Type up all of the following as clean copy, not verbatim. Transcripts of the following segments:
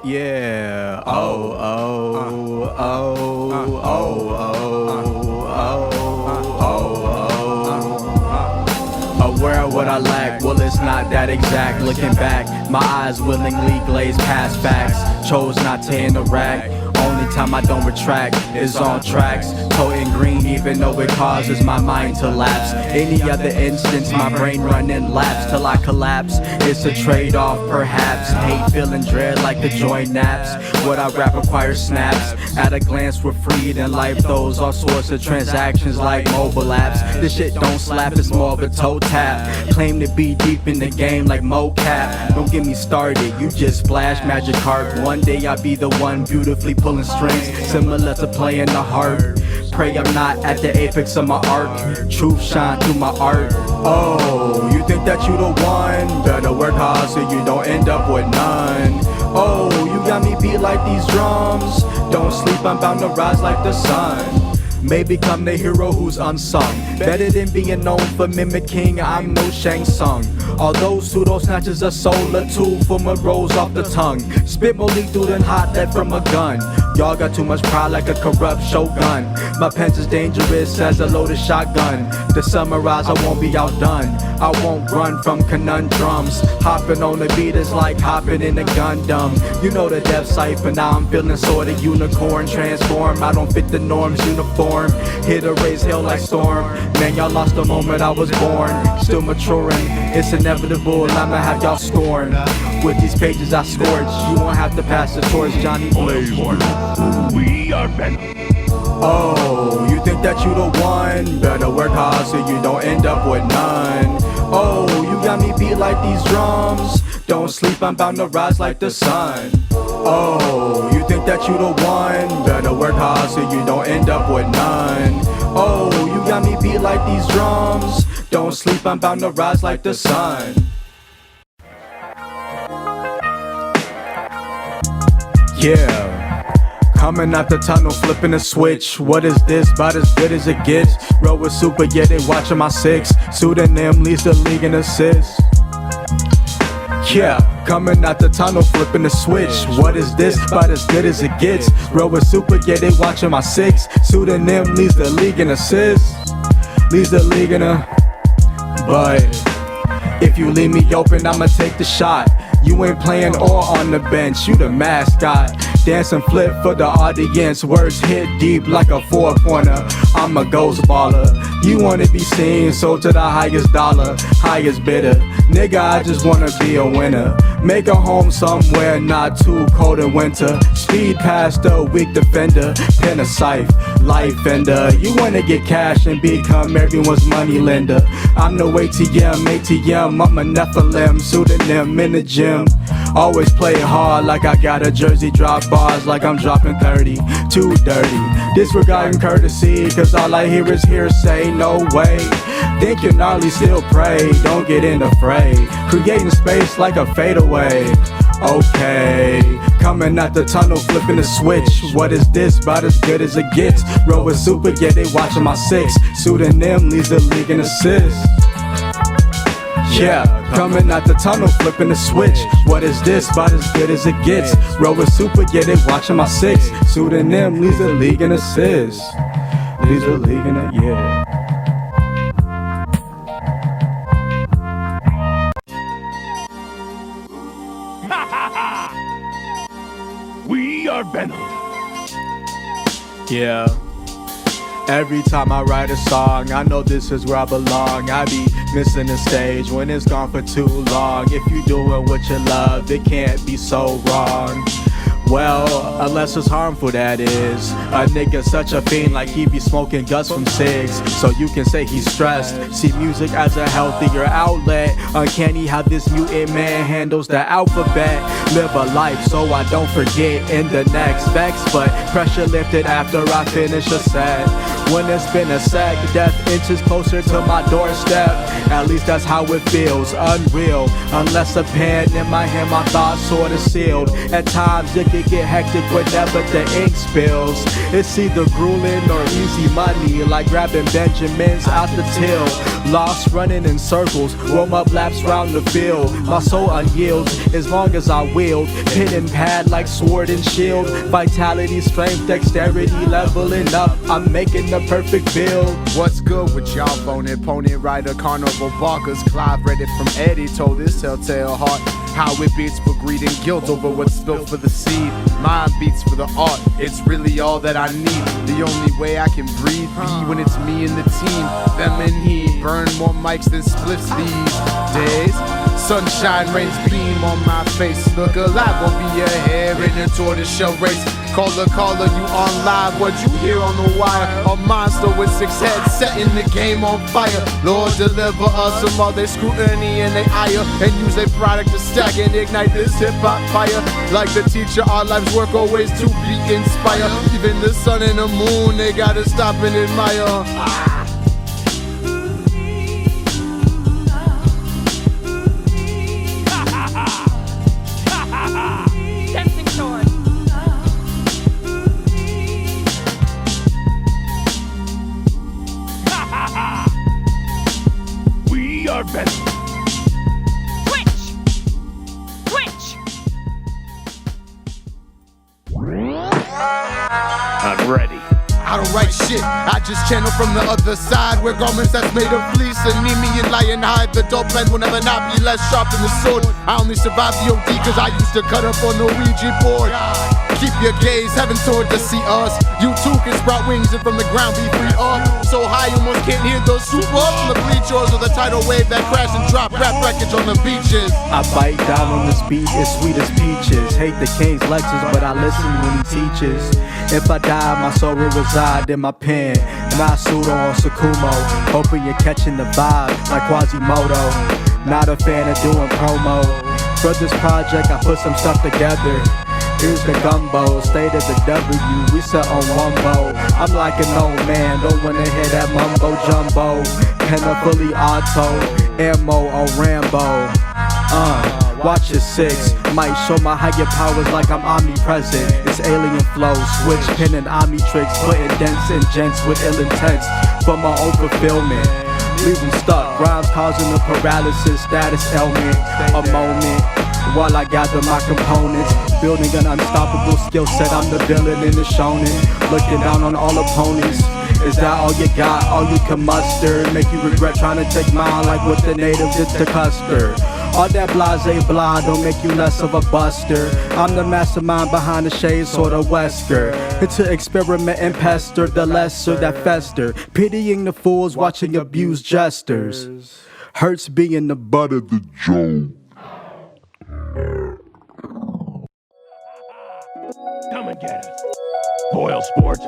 Yeah. Oh, oh, oh, oh, oh, oh, oh. Where would I lack? Well, it's not that exact. Looking back, my eyes willingly glaze past facts. Chose not to interact. Only time I don't retract is on tracks. Toting green even though it causes my mind to lapse. Any other instance my brain running laps till I collapse. It's a trade-off perhaps. Hate feeling dread like the joint naps. What I rap requires snaps. At a glance we're freed in life throws all sorts of transactions like mobile apps. This shit don't slap, it's more of a toe tap. Claim to be deep in the game like mocap. Don't get me started, you just flash magic card. One day I'll be the one beautifully pulling strings, similar to playing the harp. Pray I'm not at the apex of my arc. Truth shine through my art. Oh, you think that you the one? Better work hard so you don't end up with none. Oh, you got me beat like these drums. Don't sleep, I'm bound to rise like the sun. May become the hero who's unsung. Better than being known for mimicking, I'm no Shang Tsung. Although SOODO snatches a soul or two for my rolls off the tongue. Spit more lethal than hot lead from a gun. Y'all got too much pride like a corrupt shogun. My pen's as dangerous as a loaded shotgun. To summarize, I won't be outdone. I won't run from conundrums. Hopping on the beat is like hopping in a Gundam. You know the death cipher, now I'm feeling sorta unicorn. Transform, I don't fit the norms, uniform. Here to raise hell like storm. Man, y'all lost the moment I was born. Still maturing, it's inevitable, I'ma have y'all scorn. With these pages I scorch, you won't have to pass the torch, Johnny Osborne. We are better. Oh, you think that you the one? Better work hard so you don't end up with none. Oh, you got me beat like these drums. Don't sleep, I'm bound to rise like the sun. Oh, you think that you the one? Better work hard so you don't end up with none. Oh, you got me beat like these drums. Don't sleep, I'm bound to rise like the sun. Yeah, coming out the tunnel, flipping a switch. What is this? About as good as it gets. Roll with Supa, yeah, they watching my six. Pseudonym leads the league in assists. Yeah, coming out the tunnel, flipping the switch. What is this? About as good as it gets. Roll with Supa, yeah, they watching my six. Pseudonym leads the league in assists. Leads the league in a... But if you leave me open, I'ma take the shot. You ain't playing or on the bench, you the mascot. Dance and flip for the audience. Words hit deep like a four-pointer. I'm a ghost baller. You wanna be seen, sold to the highest dollar, highest bidder. Nigga, I just wanna be a winner. Make a home somewhere not too cold in winter. Speed past a weak defender. Pen a scythe, life ender. You wanna get cash and become everyone's money lender. I'm no ATM, I'm a Nephilim. Pseudonym in the gym. Always play hard like I got a jersey. Drop bars like I'm dropping 30. Too dirty, disregarding courtesy, cause all I hear is hearsay. No way, think you're gnarly, still pray. Don't get in the fray, creating space like a fadeaway. Okay, coming out the tunnel, flipping the switch. What is this? About as good as it gets. Roll with Supa, yeah, they watching my six. Pseudonym leads the league in assists. Yeah, coming out the tunnel, flipping the switch. What is this? About as good as it gets. Roll with Supa, yeah, they watching my six. Pseudonym leads the league in assists. Leads the league in a, yeah. We are better. Yeah. Every time I write a song, I know this is where I belong. I be missing the stage when it's gone for too long. If you doing what you love, it can't be so wrong. Well, unless it's harmful, that is. A nigga such a fiend like he be smoking guts from cigs. So you can say he's stressed. See music as a healthier outlet. Uncanny how this mutant man handles the alphabet. Live a life so I don't forget in the next vex. But pressure lifted after I finish a set. When it's been a sec, death inches closer to my doorstep. At least that's how it feels, unreal. Unless a pen in my hand, my thoughts sorta sealed. At times it can get hectic whenever the ink spills. It's either grueling or easy money, like grabbing Benjamins out the till. Lost running in circles, warm up laps round the field. My soul unyields as long as I will. wield. Pen and pad like sword and shield. Vitality, strength, dexterity, leveling up. I'm making the perfect build. What's good with y'all, Bone Pony Rider, Carnival Barkers? Clive read it from Eddie, told his telltale heart how it beats for greed and guilt over what's spilled for the seed. Mine beats for the art, it's really all that I need. The only way I can breathe be when it's me and the team. Them and he burn more mics than spliffs these days. Sunshine rays beam on my face. Look alive, won't be a hair in a tortoiseshell race. Caller, you on live, what you hear on the wire? A monster with 6 heads, setting the game on fire. Lord, deliver us from all their scrutiny and their ire, and use their product to stack and ignite this hip-hop fire. Like the teacher, our life's work always to be inspired. Even the sun and the moon, they gotta stop and admire. We are Venom. Twitch! I'm ready. I don't write shit, I just channel from the other side. Wear garments that's made of fleece, anemia and lion hide. The dope blend will never not be less sharp than the sword. I only survived the OD cause I used to cut up on the Ouija board. Keep your gaze, heaven toward to see us. You too can sprout wings and from the ground be free up. So high you almost can't hear those Supa from the bleachers or the tidal wave that crash and drop rap wreckage on the beaches. I bite down on this beat, it's sweet as peaches. Hate the king's lectures, but I listen when he teaches. If I die, my soul will reside in my pen. Not SOODO on Sakumo. Hoping you're catching the vibe like Quasimodo. Not a fan of doing promo. For this project, I put some stuff together. Here's the gumbo, state of the W, we set on one bow. I'm like an old man, don't wanna hear that mumbo jumbo. Pen a fully auto, ammo on Rambo. Watch your 6, might show my higher powers like I'm omnipresent. It's alien flow, switch pen and omni tricks, putting dents in gents with ill intents for my own fulfillment. Leave them stuck, rhymes causing the paralysis, status ailment. A moment while I gather my components, building an unstoppable skill set. I'm the villain in the shonen, looking down on all opponents. Is that all you got, all you can muster? Make you regret trying to take mine like what the natives did to Custer. All that blase blah don't make you less of a buster. I'm the mastermind behind the shades, sort of Wesker. Into experiment and pester, the lesser that fester. Pitying the fools, watching abused jesters. Hurts being the butt of the joke. Come and get us. Boil sport.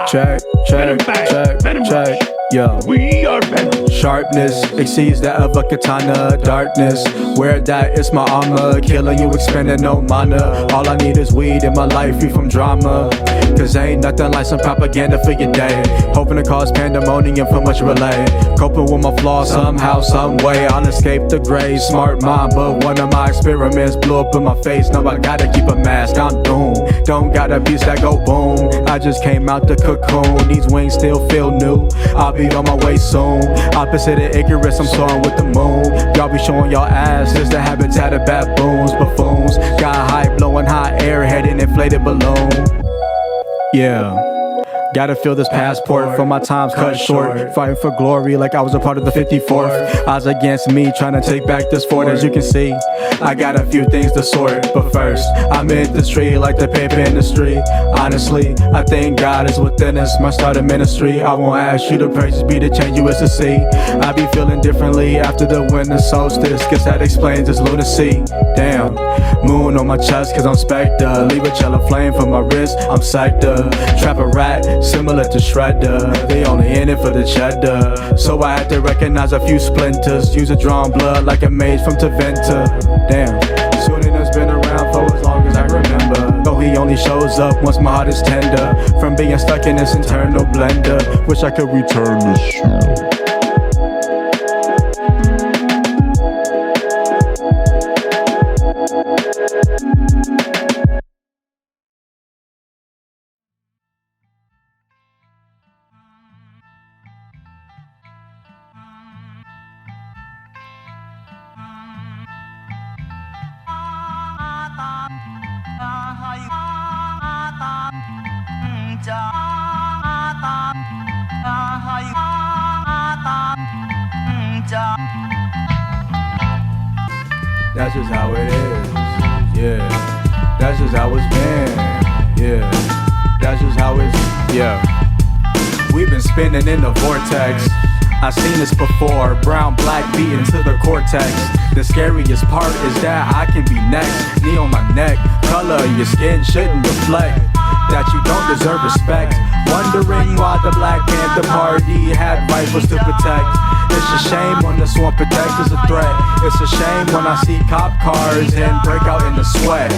Check, Venom check, Rush. yo. We are Venom. Sharpness exceeds that of a katana. Darkness, where that is my armor. Killing you, expending no mana. All I need is weed in my life, free from drama. Cause ain't nothing like some propaganda for your day. Hoping to cause pandemonium for much relay. Coping with my flaws somehow, some way. I'll escape the gray, smart mind. But one of my experiments blew up in my face. Now I gotta keep a mask, I'm doomed. Don't got a beast that go boom. I just came out the cocoon. These wings still feel new. I'll be on my way soon. Opposite of Icarus, I'm soaring with the moon. Y'all be showing y'all ass. It's the habitat of baboons, buffoons. Got hype, blowing hot air, head in inflated balloon. Yeah. Gotta fill this passport for my time's cut short. Fighting for glory like I was a part of the 54th. Odds against me trying to take back this fort. As you can see, I got a few things to sort. But first, I'm in the street like the paper industry. Honestly, I think God is within us. My start of ministry, I won't ask you to praises be the change you is to see. I be feeling differently after the winter solstice. Guess that explains this lunacy. Damn, moon on my chest cause I'm Spectre. Leave a jello flame for my wrist, I'm Sector. Trap a rat, similar to Shredder. They only in it for the cheddar. So I had to recognize a few splinters. Use a drawn blood like a mage from Taventa. Damn, Suda has been around for as long as I remember. Though he only shows up once my heart is tender. From being stuck in this internal blender. Wish I could return this shit. That's just how it is, yeah. That's just how it's been, yeah. That's just how it's, yeah. We've been spinning in the vortex. I've seen this before, brown, black, beaten to the cortex. The scariest part is that I can be next. Knee on my neck, color of your skin shouldn't reflect that you don't deserve respect. Wondering why the Black Panther Party had rifles to protect. It's a shame when the swamp protector's a threat. It's a shame when I see cop cars and break out in the sweat.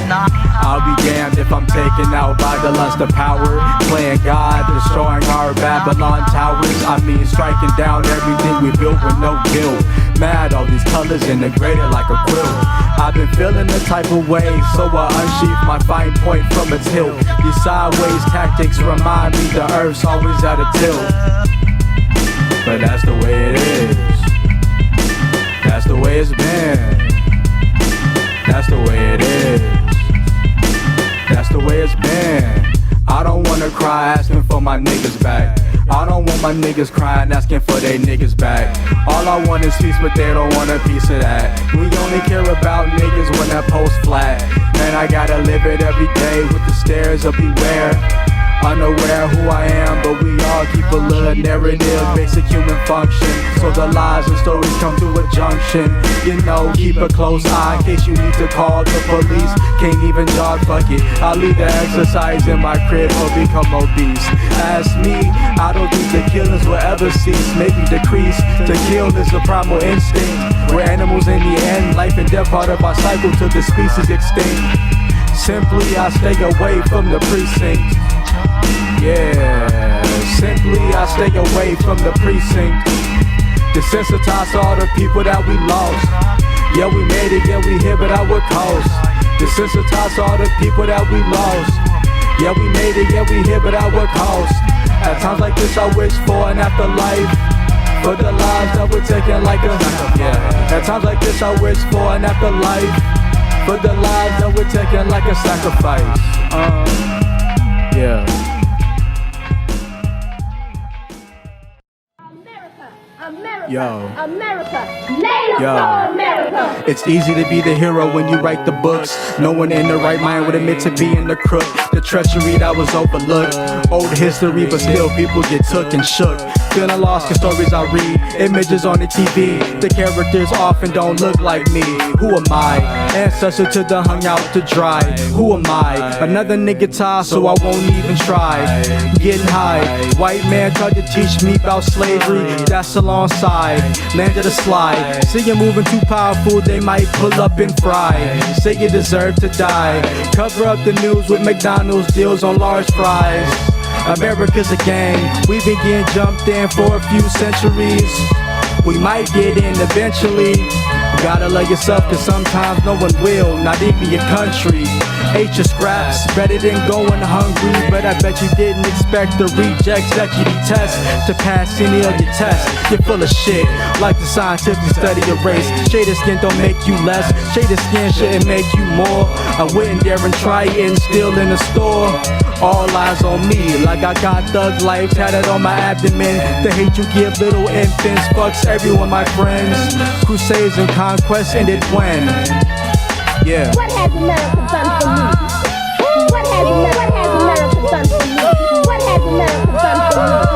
I'll be damned if I'm taken out by the lust of power, playing God, destroying our Babylon towers. I mean, striking down everything we built with no guilt. Mad, all these colors integrated like a quilt. I've been feeling the type of way, so I unsheath my fine point from its hilt. These sideways tactics remind me the earth's always at a tilt. But that's the way it is. That's the way it's been. That's the way it is. That's the way it's been. I don't wanna cry asking for my niggas back. I don't want my niggas crying asking for their niggas back. All I want is peace, but they don't want a piece of that. We only care about niggas when that post flat. Man, I gotta live it every day with the stares of beware. Unaware who I am, but we all keep a little narrative, basic human function. So the lies and stories come to a junction. You know, keep a close eye in case you need to call the police. Can't even jog, fuck it. I'll leave the exercise in my crib or become obese. Ask me, I don't think the killings will ever cease, maybe decrease. To kill is a primal instinct. We're animals in the end, life and death part of our cycle till the species extinct. Simply, I stay away from the precinct. Yeah, simply I stay away from the precinct. Desensitized to all the people that we lost. Yeah, we made it, yeah, we here, but at what cost? Desensitized to all the people that we lost. Yeah, we made it, yeah, we here, but at what cost? At times like this I wish for an afterlife, for the lives that we're taking like a, yeah. At times like this I wish for an afterlife, for the lives that we're taking like a sacrifice. Yeah. Yo. America, America. It's easy to be the hero when you write the books. No one in the right mind would admit to being the crook. The treachery that was overlooked. Old history, but still people get took and shook. Feeling lost in stories I read, images on the TV. The characters often don't look like me. Who am I? Ancestor to the hung out to dry. Who am I? Another nigga tie, so I won't even try. Getting high. White man tried to teach me about slavery. That's alongside. Landed a slide. Say you're moving too powerful, they might pull up and fry. Say you deserve to die. Cover up the news with McDonald's deals on large fries. America's a gang, we've been getting jumped in for a few centuries. We might get in eventually. Gotta love yourself, cause sometimes no one will, not even your country. Ate your scraps, better than going hungry. But I bet you didn't expect the rejects that you detest to pass any of your tests. You're full of shit, like the scientific study of race. Shade of skin don't make you less, shade of skin shouldn't make you more. I wouldn't dare and try it and steal in the store. All eyes on me, like I got thug life tatted on my abdomen. The hate you give little infants fucks everyone, my friends. Crusades and conquests ended when? Yeah. What has America done for me? What has America done for me? What has America done for me?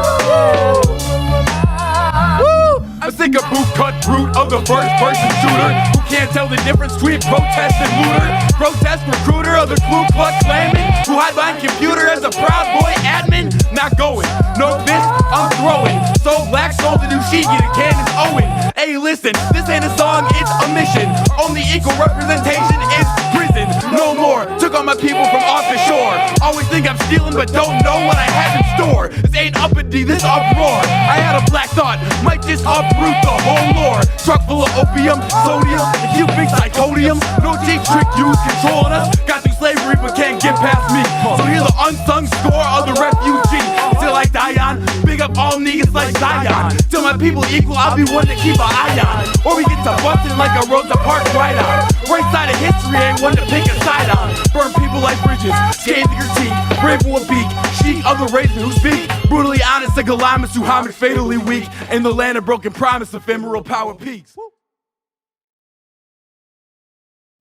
I'm sick of boot cut brute of the first person shooter who can't tell the difference between protest and looter. Protest recruiter of the Ku Klux Klanman who hide behind computer as a Proud Boy admin. Not going, no fist, I'm throwing. So black soul to do she get a cannon's owing. Hey listen, this ain't a song, it's a mission. Only equal representation is prison. No more, took all my people from off the shore. Always think I'm stealing but don't know what I have in store. This ain't uppity, this uproar. I had a black thought, might just uproot the whole lore. Truck full of opium, sodium, and cubic zirconium. No cheap trick use controlling us. Got through slavery but can't get past me. So here's the unsung score of the refugee. Till I die on, big up all niggas like Zion. Till my people equal, I'll be one to keep an eye on. Or we get to bustin' like a Rosa Parks ride on. Right side of history ain't one to pick a side on. Burn people like bridges, scathe your teeth. Brave will beak, chic of the races who speak. Brutally honest to Goliaths who harm fatally weak. In the land of broken promise, ephemeral power peaks.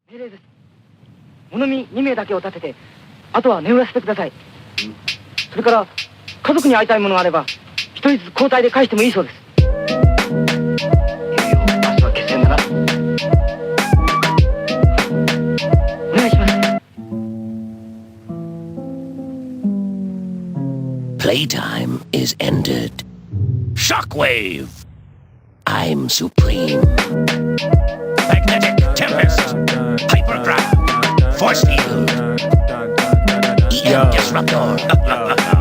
命令です。物見2名だけを立てて、あとは眠らせてください。それから家族に会いたいものがあれば、一人ずつ交代で返してもいいそうです。いよいよ明日は決戦だな。お願いします。Playtime is ended. Shockwave. I'm supreme. Magnetic Tempest. Hypercraft. Force Field. EM Disruptor.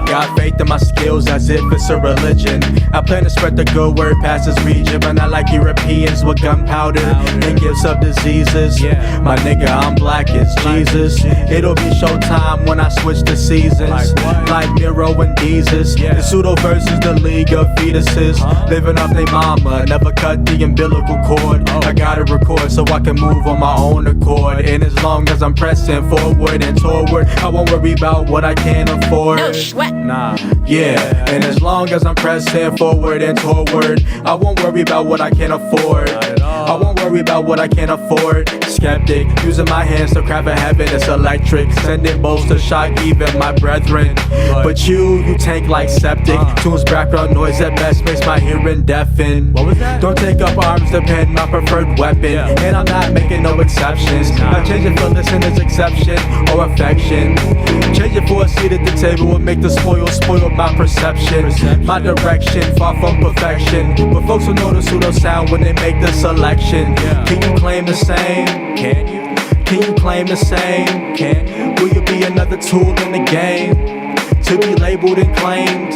Got faith in my skills as if it's a religion. I plan to spread the good word past this region, but not like Europeans with gunpowder and gifts of diseases. My nigga, I'm black as Jesus. It'll be showtime when I switch the seasons. Like Miro and Jesus. The SOODO versus the League of Fetuses. Living off they mama, never cut the umbilical cord. I gotta record so I can move on my own accord. And as long as I'm pressing forward and toward, I won't worry about what I can't afford. No sweat. Nah, yeah, and as long as I'm pressing forward and toward, I won't worry about what I can't afford. I won't worry about what I can't afford. Skeptic, using my hands to craft a heaven, it's electric. Sending bolts to shock even my brethren. But you tank like septic. Tunes background noise at best makes my hearing deafen. Don't take up arms to pen my preferred weapon. And I'm not making no exceptions. I'm changing for listeners' exception or affection. Change it for a seat at the table will make the spoil my perception. My direction, far from perfection. But folks will know the pseudo sound when they make the selection. Can you claim the same? Can you? Can you claim the same? Can you? Will you be another tool in the game? To be labeled and claimed?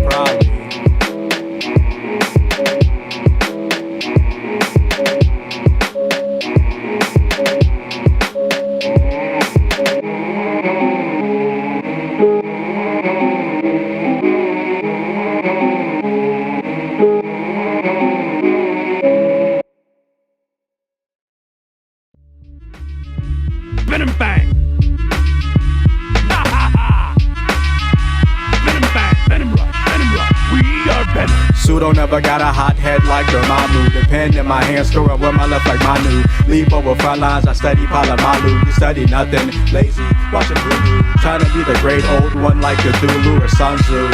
Probably. Venom Bang. Ha ha ha. Venom Bang. Venom Rush. Venom Rush. We are Venom. SOODO never got a hot head like Dormammu. The pen in my hand, scoring with my left like Manu. Leap over front lines, I study Palomalu. You study nothing, lazy, watching Blue. Trying to be the great old one like Cthulhu or Sun Tzu.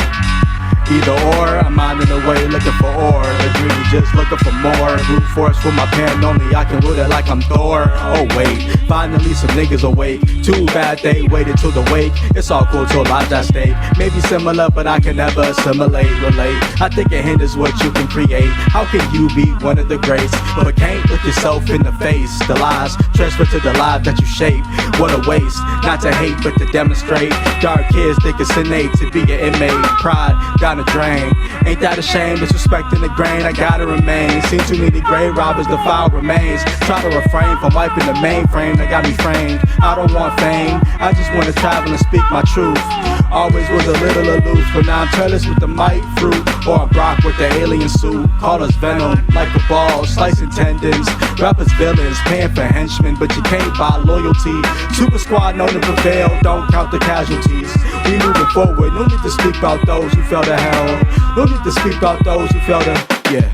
Either or, I'm minding the way looking for ore. The dream just looking for more. Brute force with my pen, only I can root it like I'm Thor. Oh wait, finally some niggas awake. Too bad they waited till the wake. It's all cool till I die state. Maybe similar, but I can never assimilate, relate. I think it hinders what you can create. How can you be one of the greats, but can't look yourself in the face? The lies transfer to the life that you shape. What a waste, not to hate, but to demonstrate. Dark kids think it's innate to be an inmate. Pride, down the drain. Ain't that a shame? Disrespecting the grain, I gotta remain. Seen too many grave robbers defile remains. Try to refrain from wiping the mainframe that got me framed. I don't want fame, I just wanna travel and speak my truth. Always was a little aloof, but now I'm trellis with the mic fruit. Or I'm Brock with the alien suit. Call us Venom, like a ball, slicing tendons. Rappers villains, paying for henchmen, but you can't buy loyalty. Super squad known to prevail, don't count the casualties. We moving forward, no need to speak about those who fell to hell. No need to speak about those who fell to, yeah.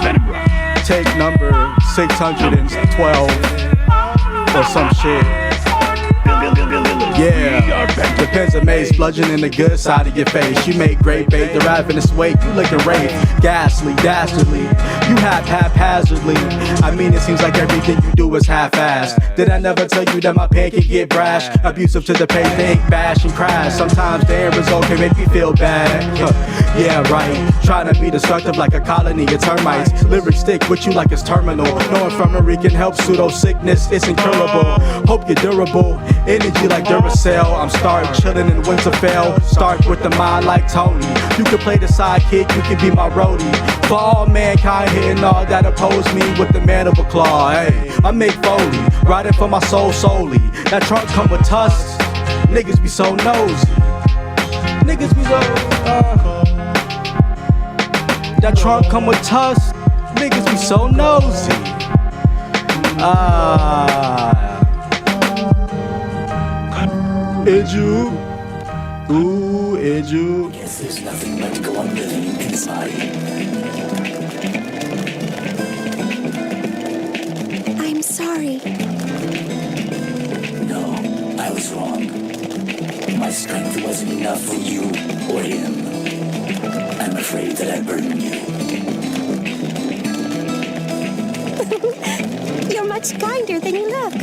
Venom Rush. Take number 612 or some shit. Yeah, the pen's a maze, bludgeoning the good side of your face. You make great bait, deriving its weight. You looking great, ghastly, dastardly. You haphazardly. I mean, it seems like everything you do is half-assed. Did I never tell you that my pen can get brash? Abusive to the pain, think, bash and crash. Sometimes the end result can make me feel bad. Yeah, right. Trying to be destructive like a colony of termites. Lyrics stick with you like it's terminal. No infirmary can help pseudo sickness, it's incurable. Hope you're durable. Energy like Duracell. sale. I'm starting chillin' in Winterfell. Start with the mind like Tony. You can play the sidekick, you can be my roadie. For all mankind hitting all that oppose me with the mandible claw. Hey, I make Foley, riding for my soul solely. That trunk come with tusks. Niggas be so nosy. Niggas be so that trunk come with tusks. Niggas be so nosy. Eju, ooh, Eju. Guess there's nothing but Columbia inside. I'm sorry. No, I was wrong. My strength wasn't enough for you or him. I'm afraid that I burdened you. You're much kinder than you look.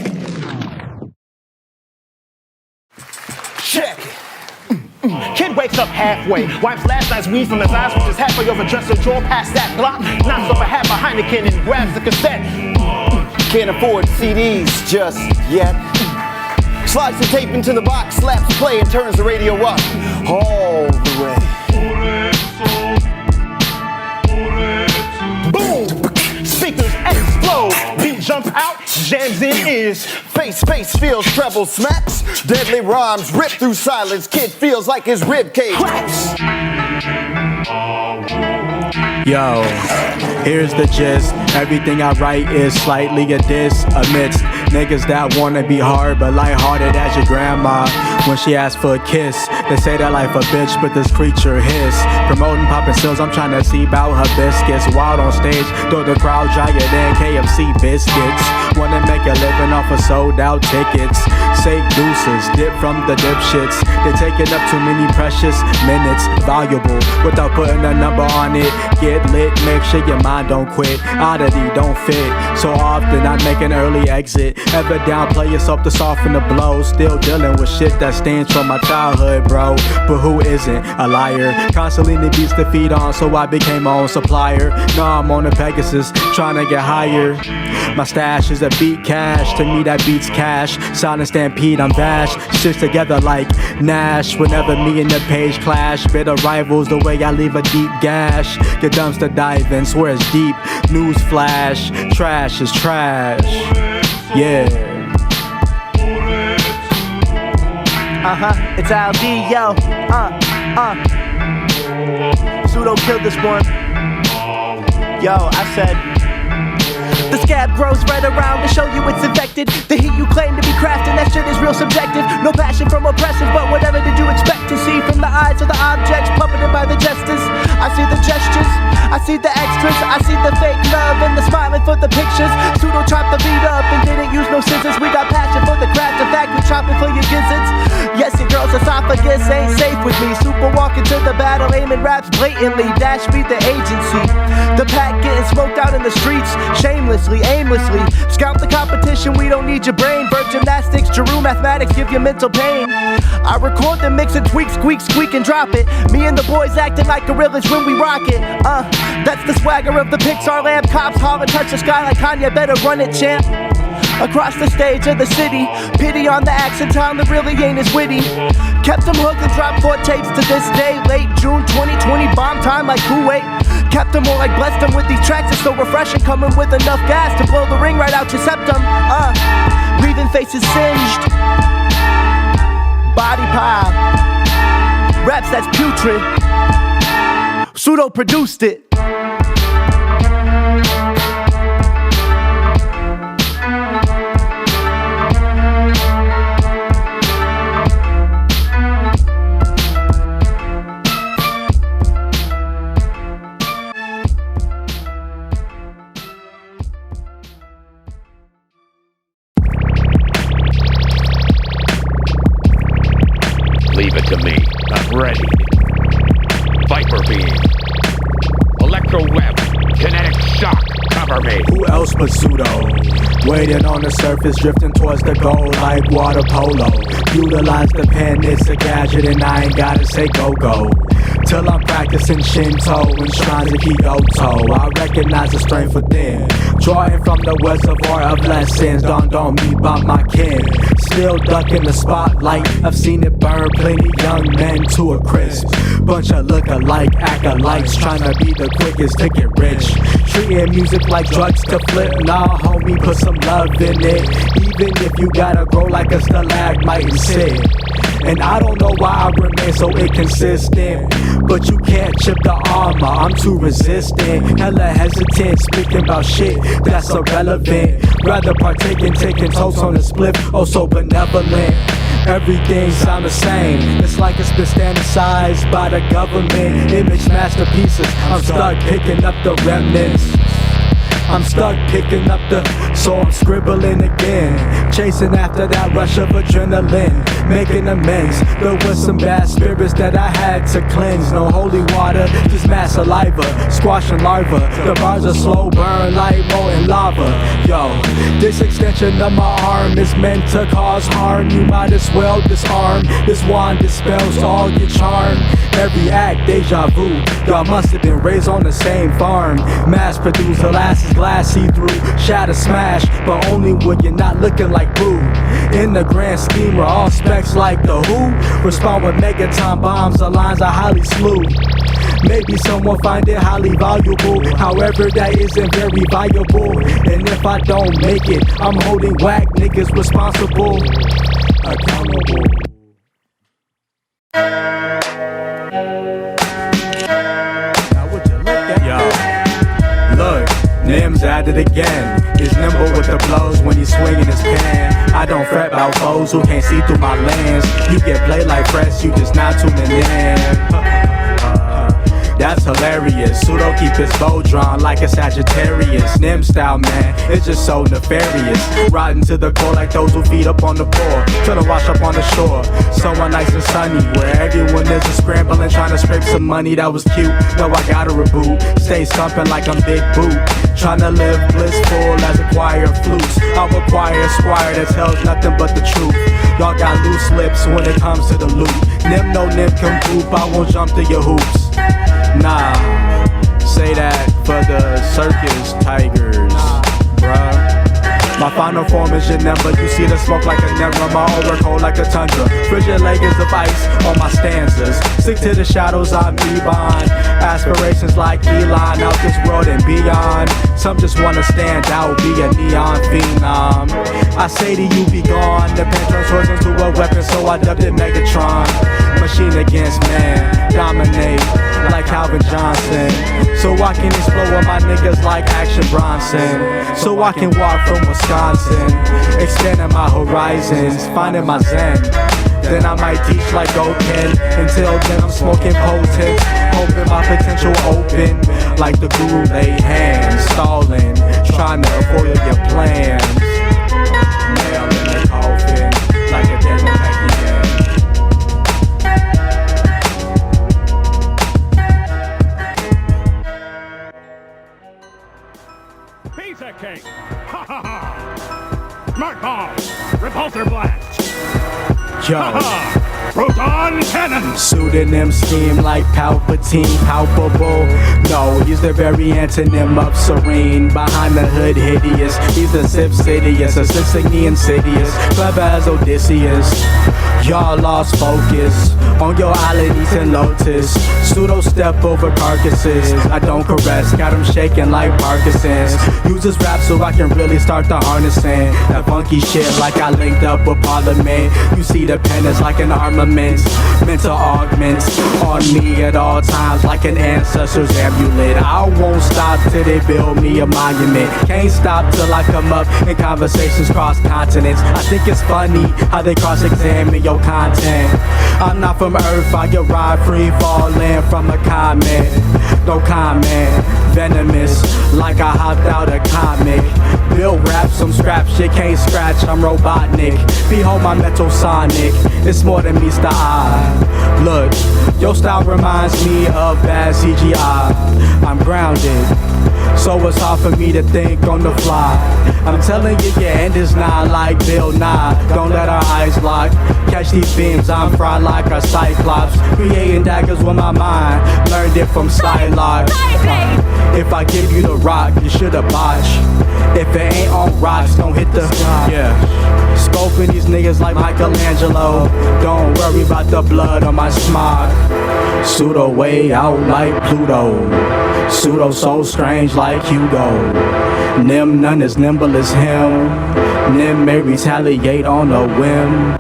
Check it. Kid wakes up halfway, wipes last night's weed from his eyes, which is halfway over dresser drawer past that block, knocks off a half a Heineken and grabs the cassette. Can't afford CDs just yet. Slides the tape into the box, slaps play and turns the radio up all the way. Boom! Speakers explode, beat jump out, jams in ears. Face feels treble smacks. Deadly rhymes rip through silence. Kid feels like his rib cage cracks. Yo, here's the gist. Everything I write is slightly a diss amidst niggas that wanna be hard but lighthearted as your grandma when she asks for a kiss. They say that life a bitch, but this creature hiss. Promoting poppin' stills, I'm tryna see bout her biscuits. Wild on stage, though the crowd giant than KFC biscuits. Wanna make a living off of sold out tickets. Save deuces, dip from the dipshits. They taking up too many precious minutes. Valuable, without putting a number on it. Get lit, make sure your mind don't quit. Oddity don't fit. So often I make an early exit. Ever downplay yourself to soften the blow. Still dealing with shit that stains from my childhood, bro. But who isn't a liar? Constantly need beats to feed on, so I became my own supplier. Now I'm on a Pegasus, trying to get higher. My stash is a beat cash. To me that beats cash. Silent stampede, I'm Vash. Sits together like Nash. Whenever me and the page clash, bitter rivals the way I leave a deep gash. Get dumpster diving, swear it's deep. News flash, trash is trash. Yeah. It's LD, yo. Pseudo killed this one. Yo, I said. The scab grows right around to show you it's infected. The heat you claim to be crafting, that shit is real subjective. No passion from oppressive, but whatever did you expect to see from the eyes of the objects puppeted by the jesters? I see the gestures, I see the extras, I see the fake love and the smiling for the pictures. Pseudo chopped the beat up and didn't use no scissors. We got passion for the craft, in fact we chopping for your gizzards. Yes, your girl's esophagus ain't safe with me. Super walking to the battle, aiming raps blatantly. Dash beat the agency. The pack getting smoked out in the streets, shamelessly, aimlessly. Scout the competition, we don't need your brain. Verb gymnastics, Giroux mathematics give you mental pain. I record the mix and tweak, squeak, squeak and drop it. Me and the boys acting like gorillas when we rock it. That's the swagger of the Pixar lamp. Cops holler, touch the sky like Kanye, better run it, champ. Across the stage of the city, pity on the accent town that really ain't as witty. Kept them hooked and dropped 4 tapes to this day. Late June 2020, bomb time like Kuwait. Kept them more like blessed them with these tracks. It's so refreshing, coming with enough gas to blow the ring right out your septum. Leaving faces singed, body pile, raps that's putrid. Pseudo produced it. Leave it to me. I'm ready. Viper beam. Electro web. Kinetic shock. Cover me. Who else but Sudo? Waiting on the surface, drifting towards the goal like water polo. Utilize the pen, it's a gadget and I ain't gotta say go-go. till I'm practicing Shinto and shrines of Kyoto. I recognize the strength within, drawing from the reservoir of lessons dawned on me by my kin. Still ducking the spotlight, I've seen it burn plenty young men to a crisp. Bunch of look-alike acolytes trying to be the quickest to get rich. Treating music like drugs to flip, nah homie, put some love in it. Even if you gotta grow like a stalagmite and sit. And I don't know why I remain so inconsistent, but you can't chip the armor, I'm too resistant. Hella hesitant, speaking about shit that's irrelevant. Rather partake in taking toast on a split, oh so benevolent. Everything sound the same, it's like it's been standardized by the government. Image masterpieces, I'm stuck picking up the remnants. I'm stuck picking up so I'm scribbling again. Chasing after that rush of adrenaline, making amends. There was some bad spirits that I had to cleanse. No holy water, just mad saliva, squashing larva. The bars are slow burn like molten lava. Yo, this extension of my arm is meant to cause harm. You might as well disarm. This wand dispels all your charm. Every act, deja vu. Y'all must have been raised on the same farm. Mass produced, the last is glass see-through. Shatter smash, but only when you're not looking like boo. In the grand scheme, we're all specs like the Who. Respond with megaton bombs, the lines are highly slew. Maybe someone find it highly valuable, however that isn't very viable. And if I don't make it, I'm holding whack niggas responsible, accountable. NIM'S at it again. He's nimble with the blows when he's swinging his pen. I don't fret about foes who can't see through my lens. You get played like fresh, you just not tuning in. That's hilarious. SOODO keep his bow drawn like a Sagittarius. NIM style, man, it's just so nefarious. Rotten to the core like those who feed up on the poor. Trying to wash up on the shore, somewhere nice and sunny, where everyone is a scrambling, trying to scrape some money. That was cute, no I gotta reboot. Stay stumping like I'm Big Boot, trying to live blissful as a choir of flutes. I'll require a squire that tells nothing but the truth. Y'all got loose lips when it comes to the loot. NIM no NIM can poop, I won't jump to your hoops. Nah, say that for the circus tigers, bruh. My final form is your number. You see the smoke like a never. My aura cold like a tundra. Frigid layers of ice on my stanzas. Stick to the shadows, I'm Ebon. Aspirations like Elon, out this world and beyond. Some just wanna stand out, be a neon phenom. I say to you, be gone. The pen transforms into a weapon, so I dubbed it Megatron. Machine against man, dominate like Calvin Johnson. So I can explode with my niggas like Action Bronson. So I can walk from Wisconsin, expanding my horizons, finding my zen. Then I might teach like Goken. Until then I'm smoking potent, hoping my potential open. Like the guru lay hands, stalling, trying to foil your plans. Nail in the coffin, like a dead Mexican. Pizza cake! Ha ha ha! Smart bomb! Repulsor blast! Yo. Ha ha! Proton cannon! Pseudonym scheme like Palpatine, palpable. No, he's the very antonym of serene. Behind the hood, hideous. He's the Sipsidious, assisting insidious. Clever as Odysseus. Y'all lost focus on your islands and lotus. Pseudo step over carcasses. I don't caress, got him shaking like Parkinson's. Use this rap so I can really start the harnessing. That funky shit like I linked up with Parliament. You see the pen is like an armament. Mental augments on me at all times like an ancestor's amulet. I won't stop till they build me a monument. Can't stop till I come up in conversations cross continents. I think it's funny how they cross-examine your content. I'm not from Earth, I get ride free falling from a comment. No comment, venomous like I hopped out a comic. Build rap, some scrap shit can't scratch, I'm Robotnik. Behold my metal sonic, it's more than meets the eye. Look, your style reminds me of bad CGI. I'm grounded, so it's hard for me to think on the fly. I'm telling you, your end is not like Bill Nye. Don't let our eyes lock. Catch these beams, I'm fried like a cyclops. Creating daggers with my mind, learned it from Psylocke. If I give you the rock, you should've botched. If it ain't on rocks, don't hit the scoping these niggas like Michelangelo. Don't worry about the blood on my smock. Pseudo way out like Pluto. Pseudo so strange like Hugo. Nim none as nimble as him. Nim may retaliate on a whim.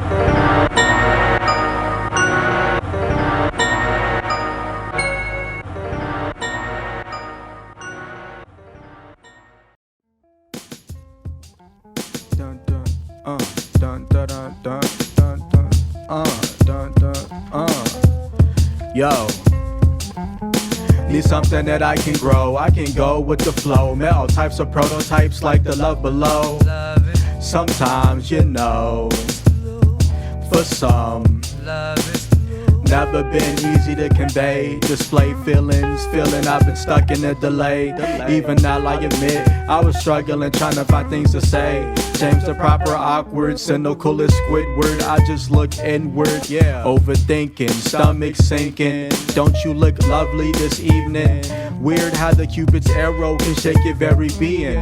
Yo, need something that I can grow. I can go with the flow. Met all types of prototypes like the love below. Sometimes, you know, for some, never been easy to convey. Display feelings, feeling I've been stuck in a delay. Even now I admit I was struggling trying to find things to say. James the proper awkward, send no coolest Squidward. I just look inward, overthinking, stomach sinking. Don't you look lovely this evening? Weird how the Cupid's arrow can shake your very being.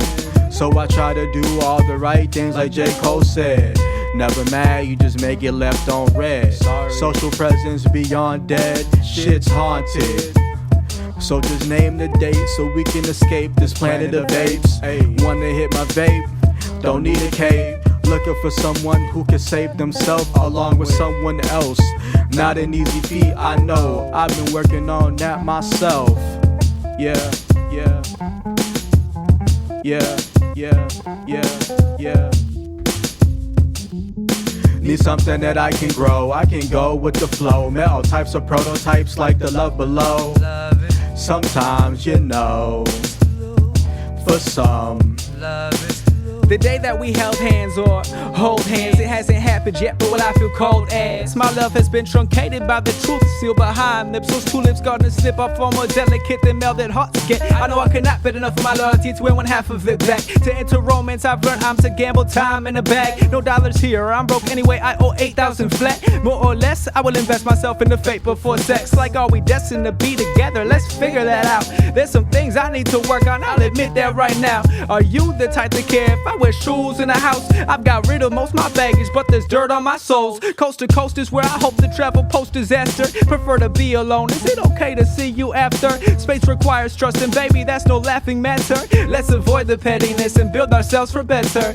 So I try to do all the right things like J. Cole said. Never mad, you just make it left on red. Social presence beyond dead, shit's haunted. So just name the date so we can escape this planet of apes. Wanna hit my vape, don't need a cape. Looking for someone who can save themselves along with someone else. Not an easy feat, I know. I've been working on that myself. Yeah. Need something that I can grow. I can go with the flow. Met all types of prototypes like the love below. Sometimes, you know, for some, the day that we held hands or hold hands, it hasn't happened yet, but what I feel cold as my love has been truncated by the truth sealed behind lips. Those tulips garden slip up far more delicate than melted hearts get. I know I could not bet enough of my loyalty to win one half of it back. To enter romance, I've learned I'm to gamble time in a bag. No dollars here, I'm broke anyway, I owe 8,000 flat. More or less, I will invest myself in the fate before sex. Like, are we destined to be together? Let's figure that out. There's some things I need to work on, I'll admit that right now. Are you the type to care if I wear shoes in the house? I've got rid of most my baggage, but there's dirt on my soles. Coast to coast is where I hope to travel post-disaster. Prefer to be alone, is it okay to see you after? Space requires trust, and baby, that's no laughing matter. Let's avoid the pettiness and build ourselves for better.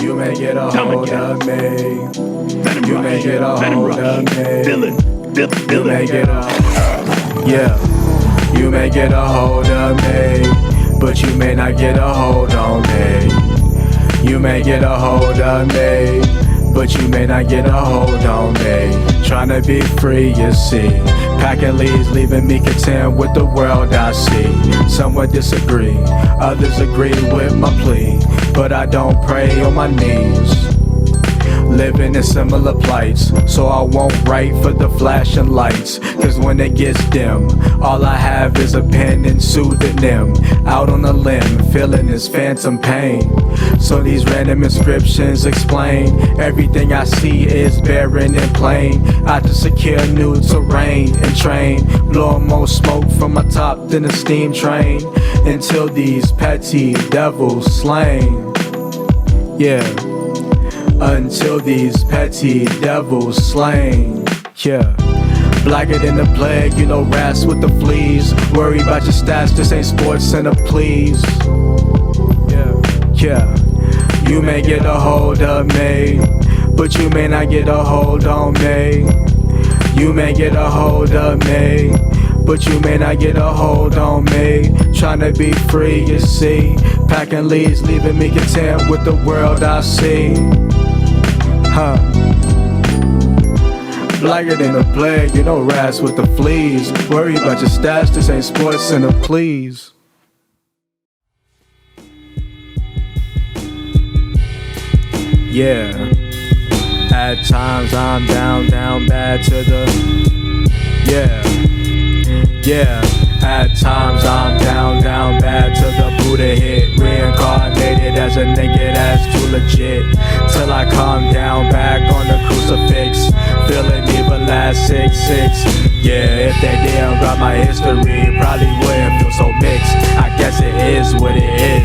You may get a hold of me. You may get a hold of me. You may get a, you may get a hold of me, but you may not get a hold on me. You may get a hold of me, but you may not get a hold on me. Trying to be free, you see. Packing leaves, leaving me content with the world I see. Some would disagree, others agree with my plea, but I don't pray on my knees. Living in similar plights, so I won't write for the flashing lights. Cause when it gets dim, all I have is a pen and pseudonym. Out on a limb, feeling this phantom pain. So these random inscriptions explain everything I see is barren and plain. I have to secure new terrain and train, blowing more smoke from my top than a steam train, until these petty devils slain. Until these petty devils slain. Blacker than the plague, you know, rats with the fleas. Worry about your stats, this ain't sports center, please. You may get a hold of me, but you may not get a hold on me. You may get a hold of me, but you may not get a hold on me. Tryna be free, you see. Packing leaves, leaving me content with the world I see. Huh. Blacker than a plague, you know rats with the fleas. Worry about your stats, this ain't sports center, please. Yeah. At times I'm down bad to the. Yeah. At times I'm down bad to the Buddha hit. Reincarnated as a nigga that's too legit. Till I calm down back on the crucifix. Feeling evil last 6'6". Yeah, if they didn't write my history, probably wouldn't feel so mixed. I guess it is what it is.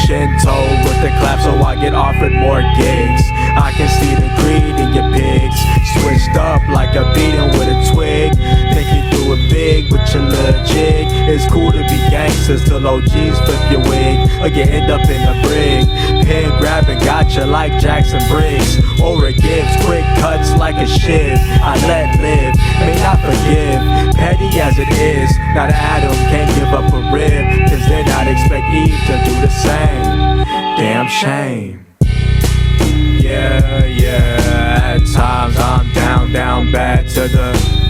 Shinto with the clap, so I get offered more gigs. I can see the greed in your pigs. Switched up like a beating with a twig. Think you do it big with your little jig. It's cool to be gangsters till OGs flip your wig, or you end up in the brig. Pin grabbing gotcha like Jackson Briggs. Or it gives quick cuts like a shiv. I let live, may not forgive. Petty as it is, not Adam can't give up a rib. Cause then I'd expect Eve to do the same. Damn shame. Yeah, at times I'm down bad to the.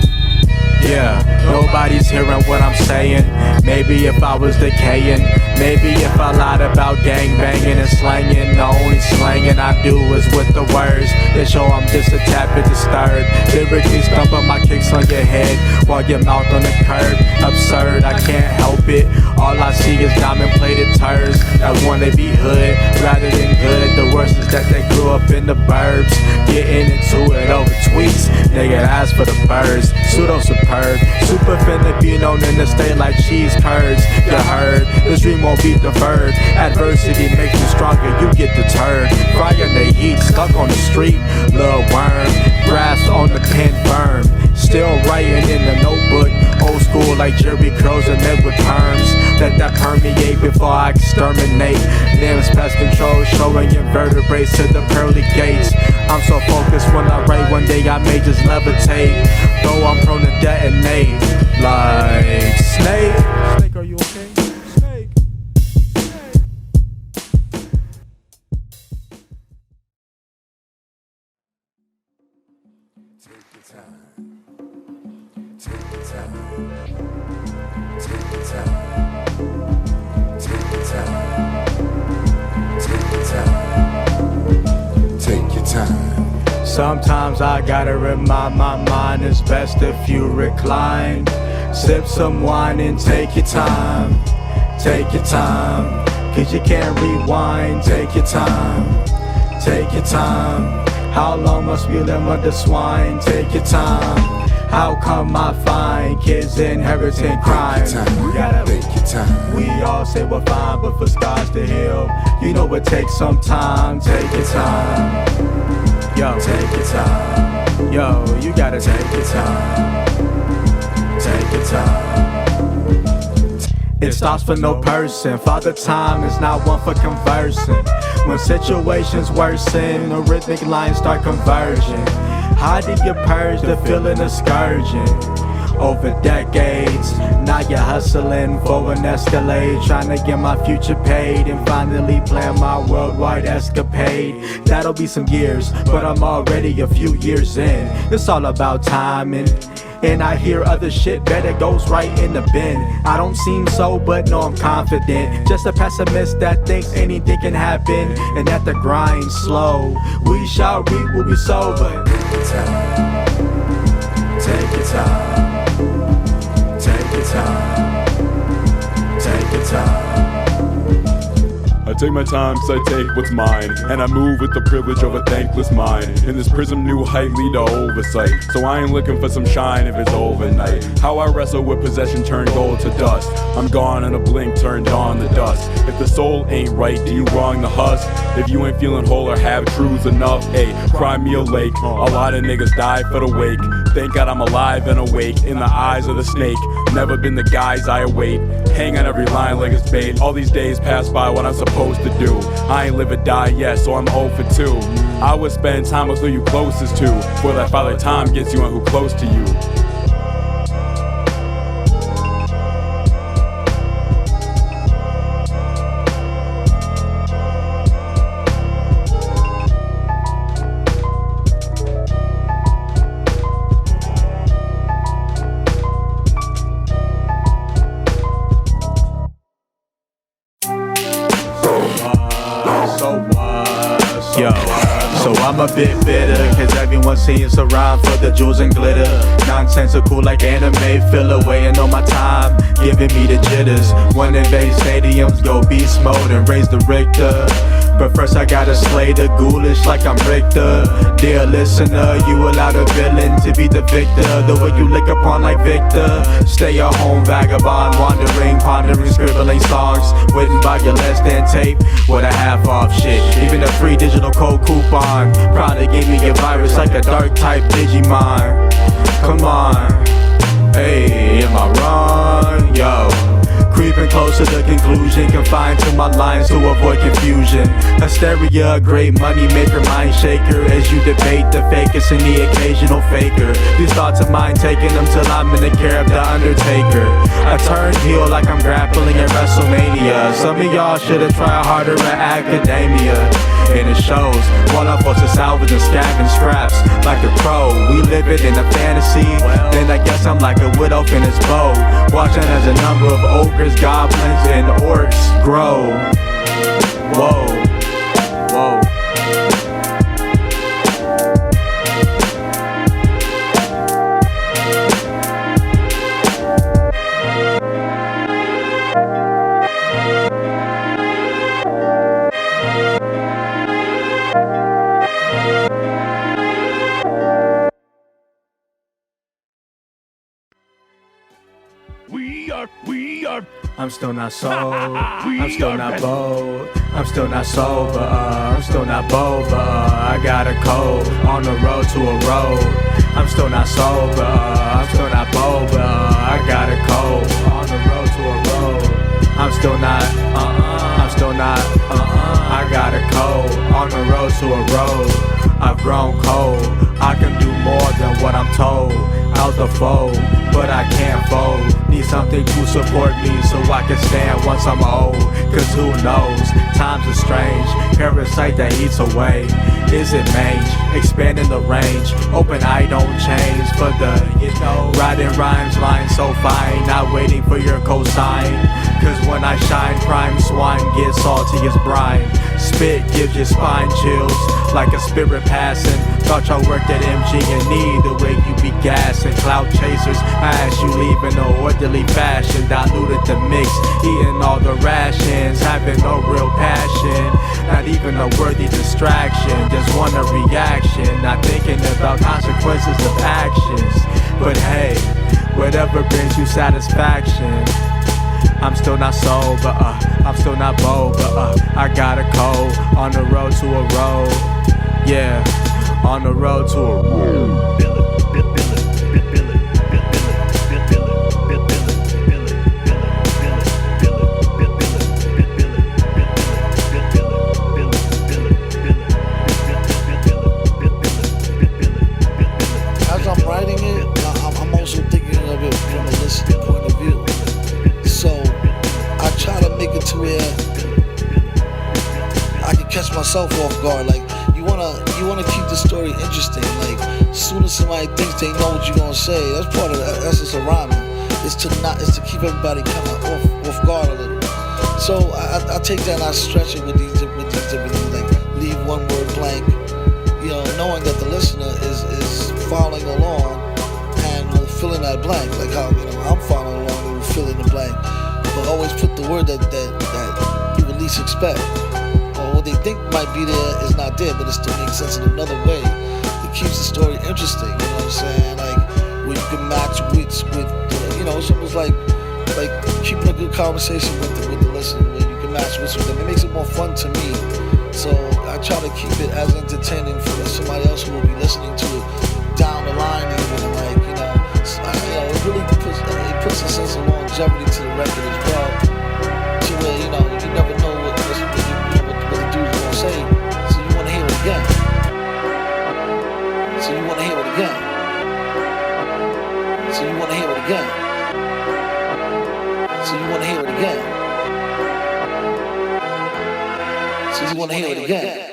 Yeah, nobody's hearing what I'm saying. Maybe if I was decaying, maybe if I lied about gang banging and slanging. The only slanging I do is with the words that show I'm just a tad bit disturbed. Lyrically stumping my kicks on your head while your mouth on the curb. Absurd, I can't help it. All I see is diamond plated turds that wanna be hood rather than good. The worst is that they grew up in the burbs, getting into it over tweets. Nigga, ask for the birds. SOODO superb. Supa finna be known in the state like cheese curds. You heard, this dream won't be deferred. Adversity makes you stronger, you get deterred. Fry in the heat, stuck on the street. Lil' worm, grasp on the pen firm. Still writing in the notebook. Old school like Jerry Curls and Edward perms. Let that permeate before I exterminate. NIM'S pest control showing invertebrates to the pearly gates. I'm so focused when I write, one day I may just levitate. Though I'm prone to detonate like Snake. Snake, are you okay? Snake. Take your time. Take your time. Take your time. Take your time. Take your time. Take your time. Sometimes I gotta remind my mind it's best if you recline. Sip some wine and take your time. Take your time, cause you can't rewind. Take your time. Take your time. How long must we live under swine? Take your time. How come I find kids inheriting crime? We gotta take your time. We all say we're fine, but for scars to heal, you know it takes some time. Take your time. Yo, take your time. Yo, you gotta take your time. Take your time. It stops for no person. Father time is not one for conversing. When situations worsen, the rhythmic lines start converging. How do you purge the feeling of scourging? Over decades, now you're hustling for an Escalade, trying to get my future paid and finally plan my worldwide escapade. That'll be some years, but I'm already a few years in. It's all about timing. And I hear other shit better goes right in the bin. I don't seem so, but no, I'm confident. Just a pessimist that thinks anything can happen, and that the grind's slow. We shall reap what we sow, but take your time. Take your time. Take your time. Take your time. I take my time, so I take what's mine, and I move with the privilege of a thankless mind. In this prism, new height lead to oversight, so I ain't looking for some shine if it's overnight. How I wrestle with possession, turn gold to dust. I'm gone in a blink, turned on the dust. If the soul ain't right, do you wrong the husk? If you ain't feeling whole or have truths enough, ayy, cry me a lake. A lot of niggas die for the wake. Thank God I'm alive and awake in the eyes of the snake. Never been the guys I await. Hang on every line like it's bait. All these days pass by what I'm supposed to do. I ain't live or die yet, so I'm 0 for 2. I would spend time with who you closest to, before that father time gets you on who close to you. So I'm a bit bitter, cause everyone seems to rhyme for the jewels and glitter. Nonsensical like anime filler, weighing on my time, giving me the jitters. Wanna invade stadiums, go beast mode and raise the Richter. But first I gotta slay the ghoulish like I'm Richter. Dear listener, you allow the villain to be the victor. The way you lick upon like Victor. Stay at home vagabond, wandering, pondering, scribbling songs. Written by your less than tape with a half off shit. Even a free digital code coupon probably gave me a virus like a dark type Digimon. Come on, hey, am I wrong? Yo, creeping close to the conclusion, confined to my lines to avoid confusion. Hysteria, great money maker, mind shaker. As you debate the fakest and the occasional faker. These thoughts of mine taking them till I'm in the care of the Undertaker. I turn heel like I'm grappling at WrestleMania. Some of y'all should've tried harder at academia. And it shows, while I'm forced to salvage and scavenge scraps like a pro. We live it in a fantasy, then I guess I'm like a widow in his bow. Watching as a number of ogres, goblins, and orcs grow. Whoa, whoa. We are. I'm still not sold, I'm still not bold, I'm still not sober, I'm still not boba, I got a cold, on the road to a road. I'm still not sober, I'm still not boba, I got a cold, on the road to a road. I'm still not, I'm still not, I got a cold, on the road to a road. I've grown cold, I can do more than what I'm told. Out the fold, but I can't fold. Need something to support me so I can stand once I'm old. Cause who knows, times are strange. Parasite that eats away. Is it mange? Expanding the range. Open eye don't change for the, writing rhymes, lines so fine. Not waiting for your cosign. Cause when I shine, prime swine gets salty as brine. Spit gives your spine chills like a spirit passing. Thought y'all worked at MG&E the way you be gassing. Cloud chasers, I asked you leave in an orderly fashion. Diluted the mix, eating all the rations. Having no real passion, not even a worthy distraction. Just want a reaction, not thinking about consequences of actions. But hey, whatever brings you satisfaction. I'm still not sober, I'm still not bold, but I got a cold, on the road to a road. Yeah, on the road to a road. As I'm writing it, I'm also thinking of it from a listening point of view. So I try to make it to where I can catch myself off guard. Like you wanna keep the story interesting. Like as soon as somebody thinks they know what you're gonna say, that's part of the essence of rhyming. It's to keep everybody kind of off guard a little. So I take that and I stretch it with these different things. Like leave one word blank. Knowing that the listener is following along and will fill in that blank. Like how I'm following along and will fill in the blank. But always put the word that you would least expect. Or what they think might be there is not there, but it still makes sense in another way. It keeps the story interesting, you know what I'm saying? Like where you can match wits with, it's almost like keeping a good conversation with the listener, where you can match wits with them. It makes it more fun to me. So I try to keep it as entertaining for somebody else who will be listening to it down the line, even it really puts a sense of longevity to the record as well. To where you never know what the dude's gonna say, so you want to hear it again. So you want to hear it again. So you want to hear it again. So you want to hear it again. So you want to hear it again.